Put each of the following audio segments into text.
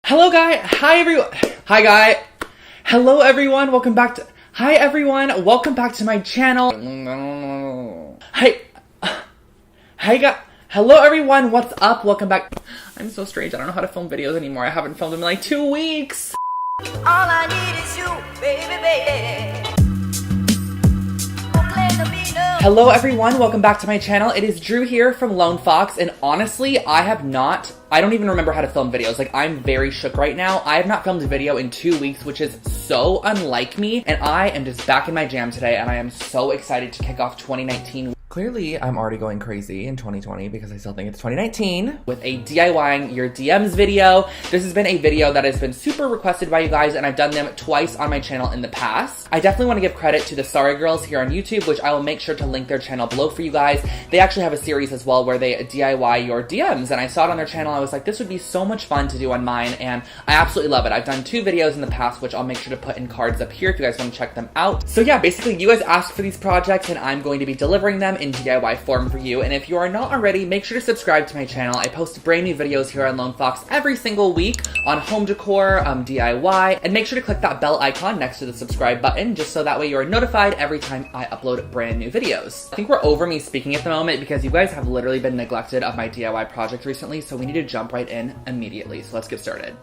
Hello, guy. Hi, everyone. Hi, guy. Hello, everyone. Welcome back to. Hi, everyone. Welcome back to my channel. Hey. Hey, guy. Hello, everyone. What's up? Welcome back. I'm so strange. I don't know how to film videos anymore. I haven't filmed them in like 2 weeks. All I need is you, baby, baby. Hello everyone, welcome back to my channel. It is Drew here from Lone Fox, and honestly, I don't even remember how to film videos. Like, I'm very shook right now. I have not filmed a video in 2 weeks, which is so unlike me, and I am just back in my jam today, and I am so excited to kick off 2019. Clearly, I'm already going crazy in 2020 because I still think it's 2019 with a DIYing your DMs video. This has been a video that has been super requested by you guys, and I've done them twice on my channel in the past. I definitely want to give credit to the Sorry Girls here on YouTube, which I will make sure to link their channel below for you guys. They actually have a series as well where they DIY your DMs, and I saw it on their channel. I was like, this would be so much fun to do on mine, and I absolutely love it. I've done 2 videos in the past, which I'll make sure to put in cards up here if you guys want to check them out. So yeah, basically you guys asked for these projects, and I'm going to be delivering them in DIY form for you. And if you are not already, make sure to subscribe to my channel. I post brand new videos here on Lone Fox every single week on home decor, DIY, and make sure to click that bell icon next to the subscribe button just so that way you are notified every time I upload brand new videos. I think we're over me speaking at the moment because you guys have literally been neglected of my DIY project recently, so we need to jump right in immediately. So let's get started.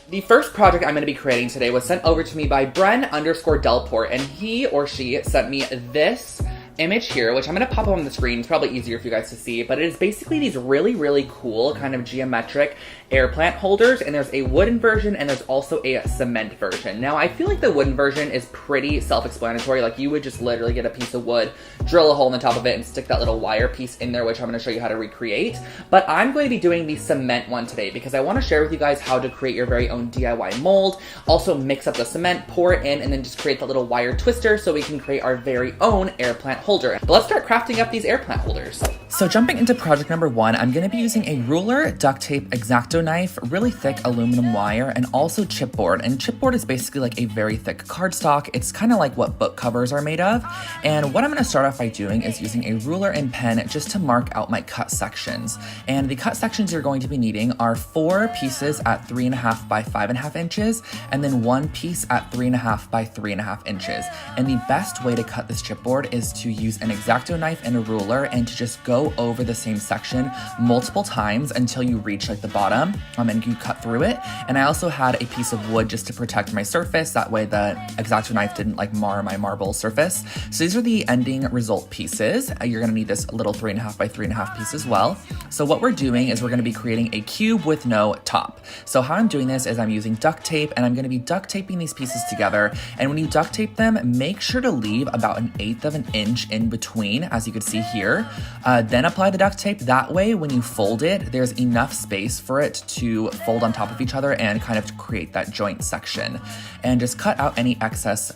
The first project I'm going to be creating today was sent over to me by Bren_Delport, and he or she sent me this image here, which I'm going to pop up on the screen. It's probably easier for you guys to see, but it is basically these really, really cool kind of geometric air plant holders, and there's a wooden version and there's also a cement version. Now, I feel like the wooden version is pretty self-explanatory. Like, you would just literally get a piece of wood, drill a hole in the top of it, and stick that little wire piece in there, which I'm going to show you how to recreate. But I'm going to be doing the cement one today because I want to share with you guys how to create your very own DIY mold, also mix up the cement, pour it in, and then just create that little wire twister so we can create our very own air plant holder. But let's start crafting up these air plant holders. So jumping into project number 1, I'm going to be using a ruler, duct tape, X-Acto knife, really thick aluminum wire, and also chipboard. And chipboard is basically like a very thick cardstock. It's kind of like what book covers are made of. And what I'm going to start off by doing is using a ruler and pen just to mark out my cut sections. And the cut sections you're going to be needing are 4 pieces at 3.5 by 5.5 inches, and then 1 piece at 3.5 by 3.5 inches. And the best way to cut this chipboard is to use an X-Acto knife and a ruler and to just go over the same section multiple times until you reach like the bottom, and you cut through it. And I also had a piece of wood just to protect my surface. That way the X-Acto knife didn't like mar my marble surface. So these are the ending result pieces. You're gonna need this little 3.5 by 3.5 piece as well. So what we're doing is we're gonna be creating a cube with no top. So how I'm doing this is I'm using duct tape, and I'm gonna be duct taping these pieces together. And when you duct tape them, make sure to leave about 1/8 of an inch in between, as you can see here. Then apply the duct tape. That way, when you fold it, there's enough space for it to fold on top of each other and kind of create that joint section. And just cut out any excess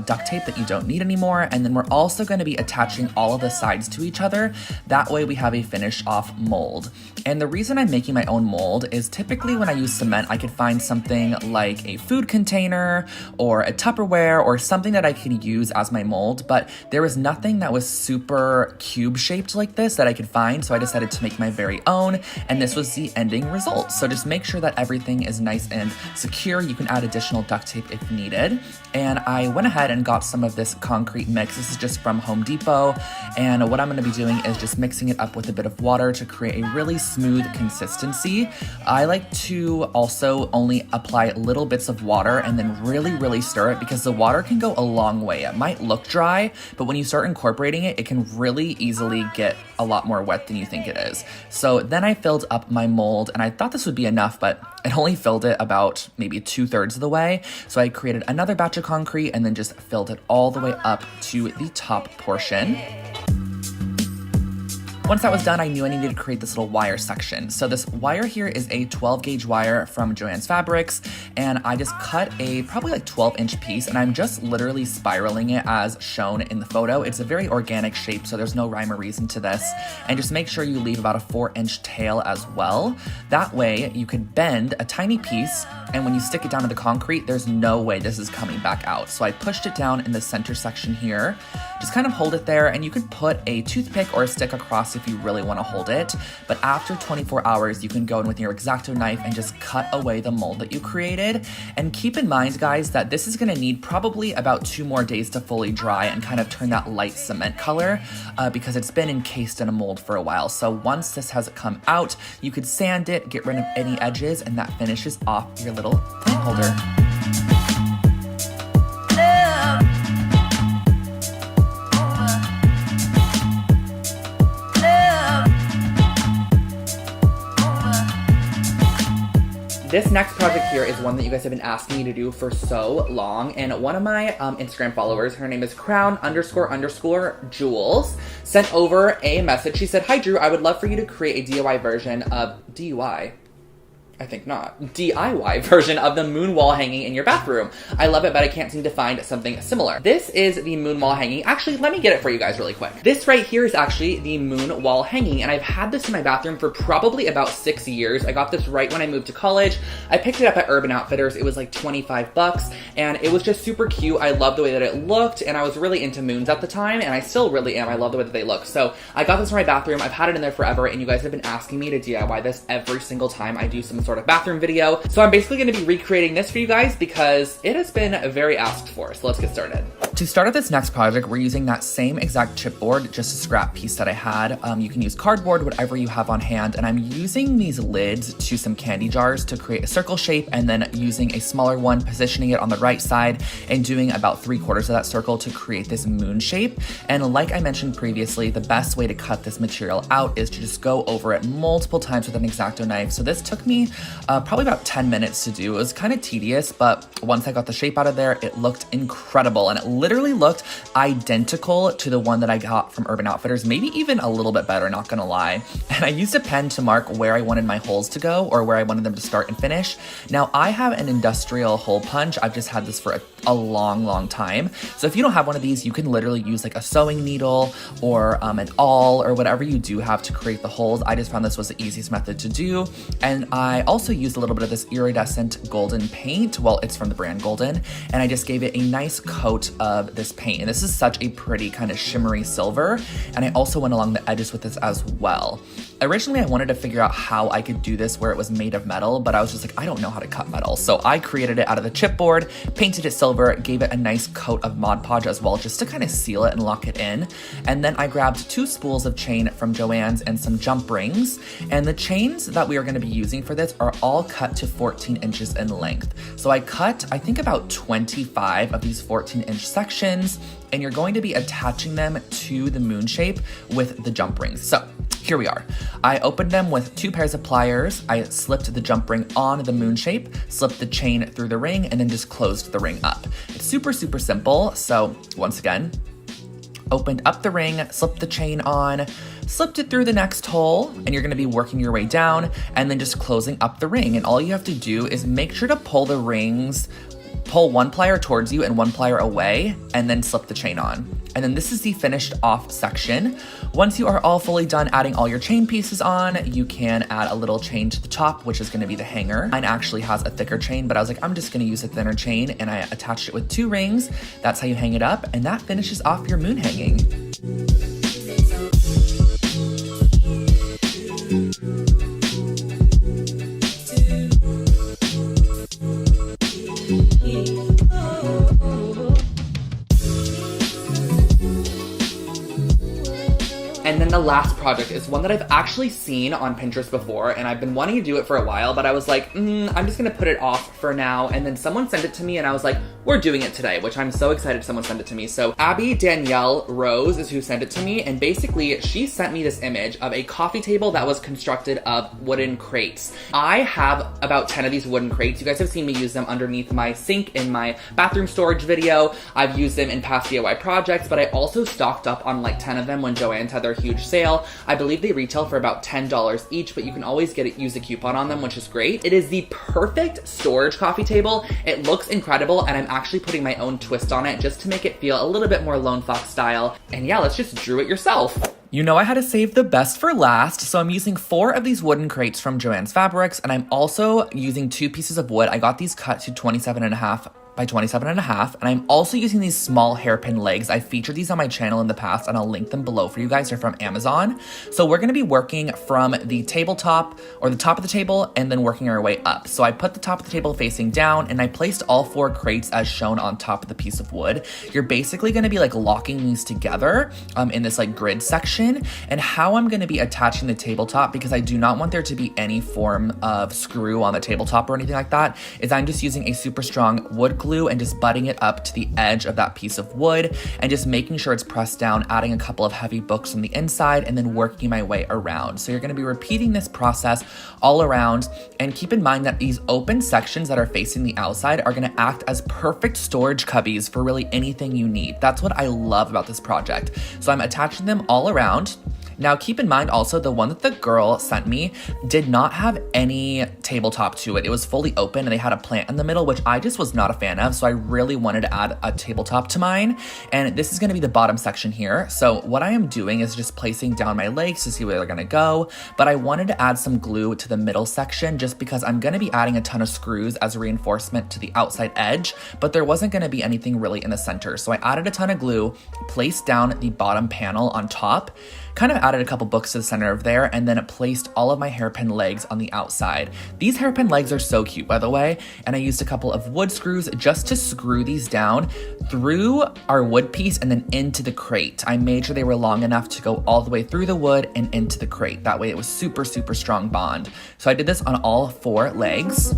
duct tape that you don't need anymore. And then we're also going to be attaching all of the sides to each other. That way we have a finished off mold. And the reason I'm making my own mold is typically when I use cement, I could find something like a food container or a Tupperware or something that I can use as my mold, but there was nothing that was super cube shaped like this that I could find. So I decided to make my very own, and this was the ending result. So just make sure that everything is nice and secure. You can add additional duct tape if needed. And I went ahead and got some of this concrete mix. This is just from Home Depot. And what I'm going to be doing is just mixing it up with a bit of water to create a really smooth consistency. I like to also only apply little bits of water and then really stir it, because the water can go a long way. It might look dry, but when you start incorporating it, it can really easily get a lot more wet than you think it is. So then I filled up my mold, and I thought this would be enough, but it only filled it about maybe 2/3 of the way. So I created another batch of concrete and then just filled it all the way up to the top portion. Once that was done, I knew I needed to create this little wire section. So this wire here is a 12 gauge wire from Joann's Fabrics, and I just cut a probably like 12-inch piece, and I'm just literally spiraling it as shown in the photo. It's a very organic shape, so there's no rhyme or reason to this. And just make sure you leave about a 4-inch tail as well. That way you could bend a tiny piece, and when you stick it down to the concrete, there's no way this is coming back out. So I pushed it down in the center section here. Just kind of hold it there, and you could put a toothpick or a stick across hours if you really want to hold it. But after 24 hours, you can go in with your X-Acto knife and just cut away the mold that you created. And keep in mind, guys, that this is going to need probably about 2 more days to fully dry and kind of turn that light cement color because it's been encased in a mold for a while. So once this has come out, you could sand it, get rid of any edges, and that finishes off your little plant holder. This next project here is one that you guys have been asking me to do for so long, and one of my Instagram followers, her name is crown__Jules, sent over a message. She said, "Hi Drew, I would love for you to create a DIY version of DIY. I think not. DIY version of the moon wall hanging in your bathroom. I love it, but I can't seem to find something similar." This is the moon wall hanging. Actually, let me get it for you guys really quick. This right here is actually the moon wall hanging, and I've had this in my bathroom for probably about 6 years. I got this right when I moved to college. I picked it up at Urban Outfitters. It was like 25 bucks, and it was just super cute. I love the way that it looked, and I was really into moons at the time, and I still really am. I love the way that they look. So I got this for my bathroom. I've had it in there forever, and you guys have been asking me to DIY this every single time I do some sort of bathroom video. So I'm basically going to be recreating this for you guys because it has been very asked for. So let's get started. To start off this next project, we're using that same exact chipboard, just a scrap piece that I had. You can use cardboard, whatever you have on hand, and I'm using these lids to some candy jars to create a circle shape, and then using a smaller one, positioning it on the right side, and doing about 3/4 of that circle to create this moon shape. And like I mentioned previously, the best way to cut this material out is to just go over it multiple times with an X-Acto knife. So this took me probably about 10 minutes to do. It was kind of tedious, but once I got the shape out of there, it looked incredible, and it literally looked identical to the one that I got from Urban Outfitters, maybe even a little bit better, not gonna lie. And I used a pen to mark where I wanted my holes to go, or where I wanted them to start and finish. Now, I have an industrial hole punch. I've just had this for a long time. So if you don't have one of these, you can literally use like a sewing needle or an awl or whatever you do have to create the holes. I just found this was the easiest method to do. And I also used a little bit of this iridescent golden paint. Well, it's from the brand Golden. And I just gave it a nice coat of this paint. And this is such a pretty kind of shimmery silver. And I also went along the edges with this as well. Originally, I wanted to figure out how I could do this where it was made of metal, but I was just like, I don't know how to cut metal. So I created it out of the chipboard, painted it silver, gave it a nice coat of Mod Podge as well, just to kind of seal it and lock it in. And then I grabbed 2 spools of chain from Joann's and some jump rings. And the chains that we are going to be using for this are all cut to 14 inches in length. So I cut, I think, about 25 of these 14-inch sections, and you're going to be attaching them to the moon shape with the jump rings. So here we are. I opened them with 2 pairs of pliers. I slipped the jump ring on the moon shape, slipped the chain through the ring, and then just closed the ring up. It's super simple. So once again, opened up the ring, slipped the chain on, slipped it through the next hole, and you're gonna be working your way down and then just closing up the ring. And all you have to do is make sure to pull the rings, pull 1 plier towards you and 1 plier away, and then slip the chain on. And then this is the finished off section. Once you are all fully done adding all your chain pieces on, you can add a little chain to the top, which is gonna be the hanger. Mine actually has a thicker chain, but I was like, I'm just gonna use a thinner chain, and I attached it with 2 rings. That's how you hang it up, and that finishes off your moon hanging. And then the last project is one that I've actually seen on Pinterest before, and I've been wanting to do it for a while, but I was like, I'm just gonna put it off for now. And then someone sent it to me, and I was like, we're doing it today, which I'm so excited someone sent it to me. So Abby Danielle Rose is who sent it to me, and basically she sent me this image of a coffee table that was constructed of wooden crates. I have about 10 of these wooden crates. You guys have seen me use them underneath my sink in my bathroom storage video. I've used them in past DIY projects, but I also stocked up on like 10 of them when Joann's had their huge sale. I believe they retail for about $10 each, but you can always use a coupon on them, which is great. It is the perfect storage coffee table. It looks incredible, and I'm actually putting my own twist on it just to make it feel a little bit more Lone Fox style. And yeah, let's just drew it yourself. You know I had to save the best for last, so I'm using 4 of these wooden crates from Joann's Fabrics, and I'm also using 2 pieces of wood. I got these cut to 27.5 by 27.5. And I'm also using these small hairpin legs. I featured these on my channel in the past and I'll link them below for you guys. They're from Amazon. So we're gonna be working from the tabletop or the top of the table and then working our way up. So I put the top of the table facing down and I placed all 4 crates as shown on top of the piece of wood. You're basically gonna be like locking these together in this like grid section. And how I'm gonna be attaching the tabletop, because I do not want there to be any form of screw on the tabletop or anything like that, is I'm just using a super strong wood glue and just butting it up to the edge of that piece of wood and just making sure it's pressed down, adding a couple of heavy books on the inside and then working my way around. So you're gonna be repeating this process all around, and keep in mind that these open sections that are facing the outside are gonna act as perfect storage cubbies for really anything you need. That's what I love about this project. So I'm attaching them all around. Now keep in mind also the one that the girl sent me did not have any tabletop to it. It was fully open and they had a plant in the middle, which I just was not a fan of. So I really wanted to add a tabletop to mine. And this is gonna be the bottom section here. So what I am doing is just placing down my legs to see where they're gonna go. But I wanted to add some glue to the middle section just because I'm gonna be adding a ton of screws as reinforcement to the outside edge, but there wasn't gonna be anything really in the center. So I added a ton of glue, placed down the bottom panel on top, kind of added a couple books to the center of there, and then placed all of my hairpin legs on the outside. These hairpin legs are so cute, by the way, and I used a couple of wood screws just to screw these down through our wood piece and then into the crate. I made sure they were long enough to go all the way through the wood and into the crate. That way it was super, super strong bond. So I did this on all 4 legs.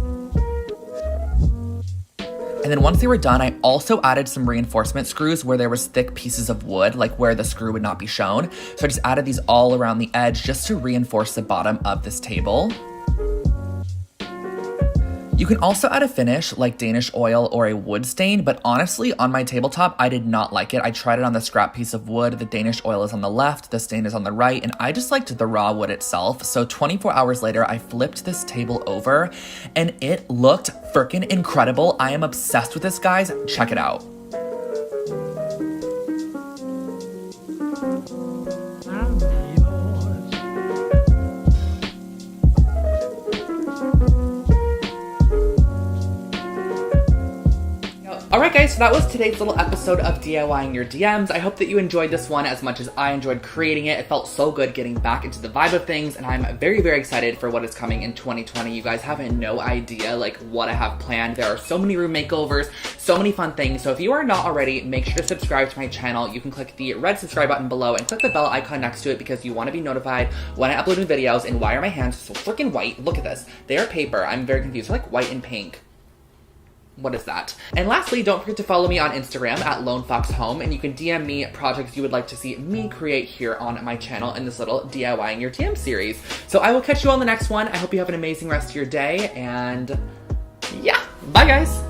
And then once they were done, I also added some reinforcement screws where there was thick pieces of wood, like where the screw would not be shown. So I just added these all around the edge just to reinforce the bottom of this table. You can also add a finish like Danish oil or a wood stain, but honestly, on my tabletop, I did not like it. I tried it on the scrap piece of wood. The Danish oil is on the left, the stain is on the right, and I just liked the raw wood itself. So 24 hours later, I flipped this table over and it looked freaking incredible. I am obsessed with this, guys. Check it out. Alright guys, so that was today's little episode of DIYing your DMs. I hope that you enjoyed this one as much as I enjoyed creating it. It felt so good getting back into the vibe of things, and I'm very, very excited for what is coming in 2020. You guys have no idea like what I have planned. There are so many room makeovers, so many fun things. So if you are not already, make sure to subscribe to my channel. You can click the red subscribe button below and click the bell icon next to it because you want to be notified when I upload new videos. And why are my hands so freaking white? Look at this. They are paper. I'm very confused. They're like white and pink. What is that? And lastly, don't forget to follow me on Instagram at LoneFoxHome, and you can DM me projects you would like to see me create here on my channel in this little DIYing your DM series. So I will catch you on the next one. I hope you have an amazing rest of your day, and yeah, bye guys!